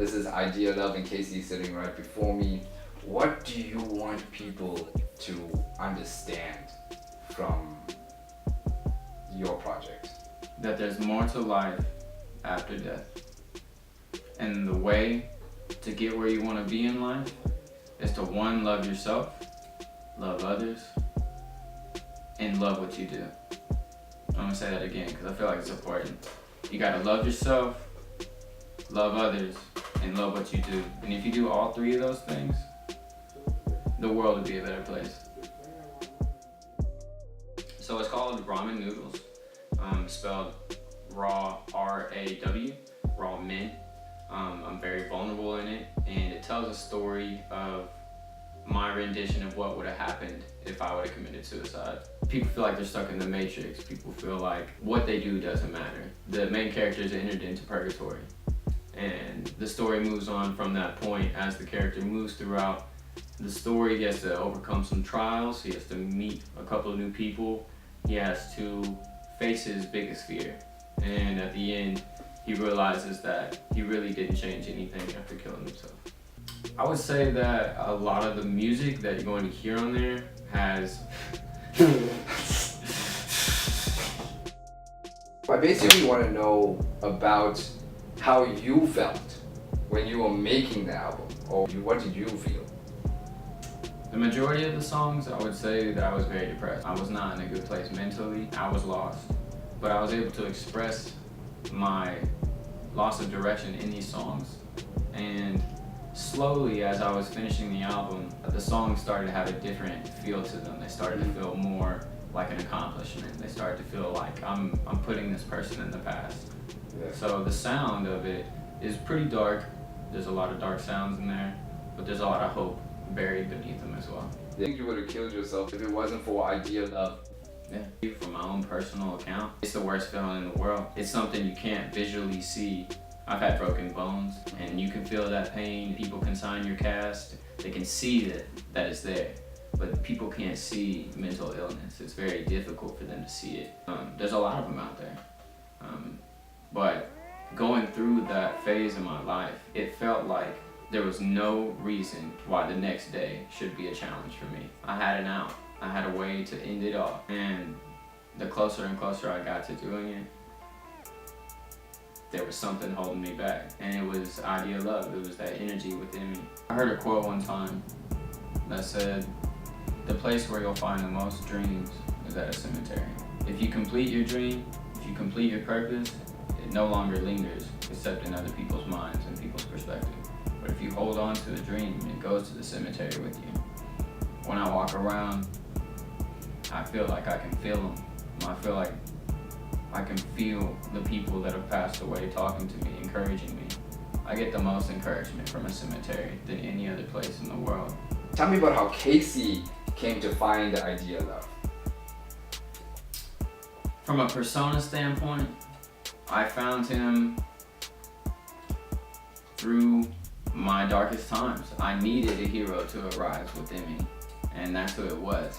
This is Idea Love and Casey sitting right before me. What do you want people to understand from your project? That there's more to life after death. And the way to get where you want to be in life is to, one, love yourself, love others, and love what you do. I'm gonna say that again because I feel like it's important. You gotta love yourself, love others, and love what you do. And if you do all three of those things, the world would be a better place. So it's called Ramen Noodles, spelled raw, R-A-W, raw men. I'm very vulnerable in it, and it tells a story of my rendition of what would have happened if I would have committed suicide. People feel like they're stuck in the Matrix. People feel like what they do doesn't matter. The main character is entered into purgatory, and the story moves on from that point as the character moves throughout the story. He has to overcome some trials. He has to meet a couple of new people. He has to face his biggest fear, and at the end, he realizes that he really didn't change anything after killing himself. I would say that a lot of the music that you're going to hear on there has I basically want to know about how you felt when you were making the album, or what did you feel? the majority of the songs. I would say that I was very depressed. I was not in a good place mentally. I was lost, but I was able to express my loss of direction in these songs. And slowly, as I was finishing the album, the songs started to have a different feel to them. They started to feel more like an accomplishment. They started to feel like I'm putting this person in the past. Yeah. So the sound of it is pretty dark. There's a lot of dark sounds in there, but there's a lot of hope buried beneath them as well. I think you would have killed yourself if it wasn't for Idea Love. Yeah. From my own personal account, it's the worst feeling in the world. It's something you can't visually see. I've had broken bones, and you can feel that pain. People can sign your cast. They can see that it's there, but people can't see mental illness. It's very difficult for them to see it. There's a lot of them out there, but going through that phase in my life, it felt like there was no reason why the next day should be a challenge for me. I had an out. I had a way to end it all. And the closer and closer I got to doing it, there was something holding me back. And it was Idea Love. It was that energy within me. I heard a quote one time that said, "The place where you'll find the most dreams is at a cemetery." If you complete your dream, if you complete your purpose, it no longer lingers except in other people's minds and people's perspective. But if you hold on to a dream, it goes to the cemetery with you. When I walk around, I feel like I can feel them. I feel like I can feel the people that have passed away talking to me, encouraging me. I get the most encouragement from a cemetery than any other place in the world. Tell me about how Casey came to find Idea Love. From a persona standpoint, I found him through my darkest times. I needed a hero to arise within me, and that's who it was.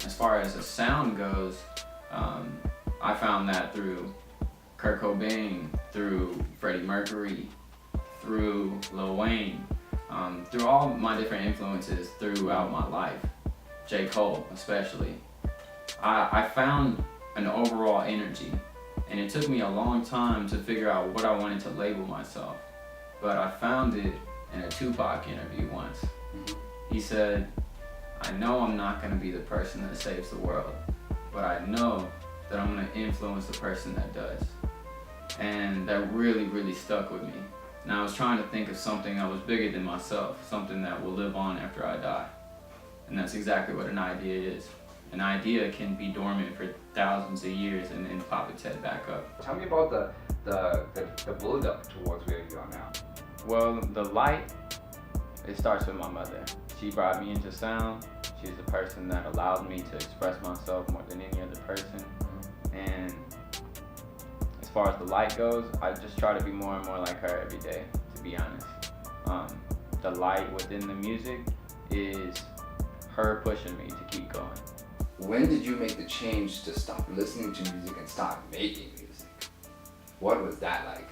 As far as the sound goes, I found that through Kurt Cobain, through Freddie Mercury, through Lil Wayne, through all my different influences throughout my life, J. Cole especially. I found an overall energy, and it took me a long time to figure out what I wanted to label myself, but I found it in a Tupac interview once. He said, "I know I'm not going to be the person that saves the world, but I know that I'm going to influence the person that does." And that really, really stuck with me. And I was trying to think of something that was bigger than myself, something that will live on after I die. And that's exactly what an idea is. An idea can be dormant for thousands of years and then pop its head back up. Tell me about the build up towards where you are now. Well, the light, it starts with my mother. She brought me into sound. She's the person that allowed me to express myself more than any other person. And as far as the light goes, I just try to be more and more like her every day, to be honest. The light within the music is her pushing me to keep going. When did you make the change to stop listening to music and start making music? What was that like?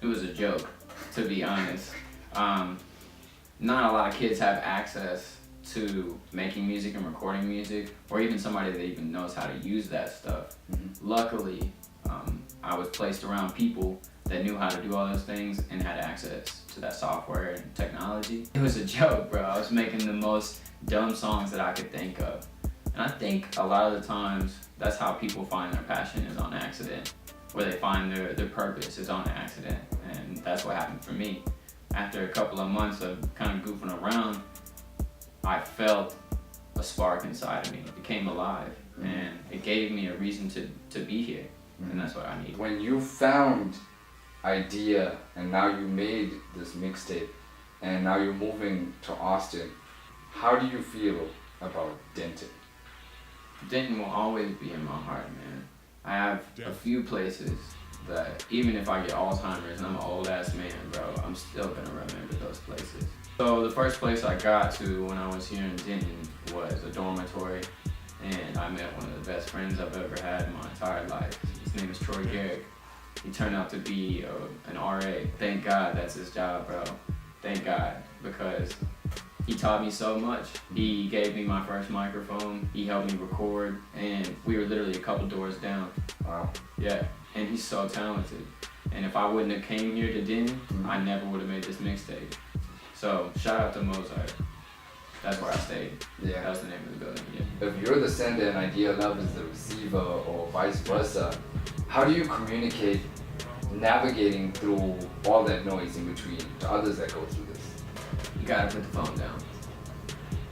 It was a joke. to be honest. Not a lot of kids have access to making music and recording music, or even somebody that even knows how to use that stuff. Luckily, I was placed around people that knew how to do all those things and had access to that software and technology. It was a joke, bro. I was making the most dumb songs that I could think of. And I think a lot of the times that's how people find their passion, is on accident, where they find their purpose is on accident. And that's what happened for me. After a couple of months of kind of goofing around, I felt a spark inside of me. It became alive, and it gave me a reason to be here, and that's what I need. When you found idea and now you made this mixtape and now you're moving to Austin, how do you feel about Denton? Denton will always be in my heart, man. I have a few places that even if I get Alzheimer's and I'm an old ass man, bro, I'm still gonna remember those places. So the first place I got to when I was here in Denton was a dormitory, and I met one of the best friends I've ever had in my entire life. His name is Troy Garrick. He turned out to be an RA. Thank God that's his job, bro. Thank God, because he taught me so much. He gave me my first microphone. He helped me record, and we were literally a couple doors down. Wow. Yeah, and he's so talented. And if I wouldn't have came here to Denton, I never would have made this mixtape. So shout out to Mozart. That's where I stayed. Yeah. That was the name of the building. Yeah. If you're the sender and Idea Love is the receiver, or vice versa, how do you communicate navigating through all that noise in between to others that go through this? You gotta put the phone down.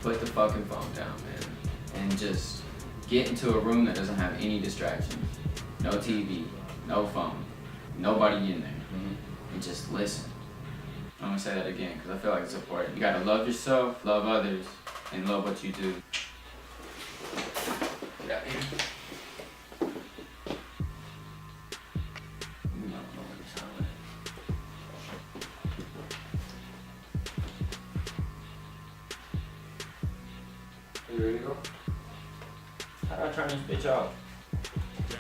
Put the fucking phone down, man. And just get into a room that doesn't have any distractions. No TV, no phone, nobody in there. And just listen. I'm gonna say that again because I feel like it's important. You gotta love yourself, love others, and love what you do. Get out here. Are you ready to go? How do I turn this bitch off?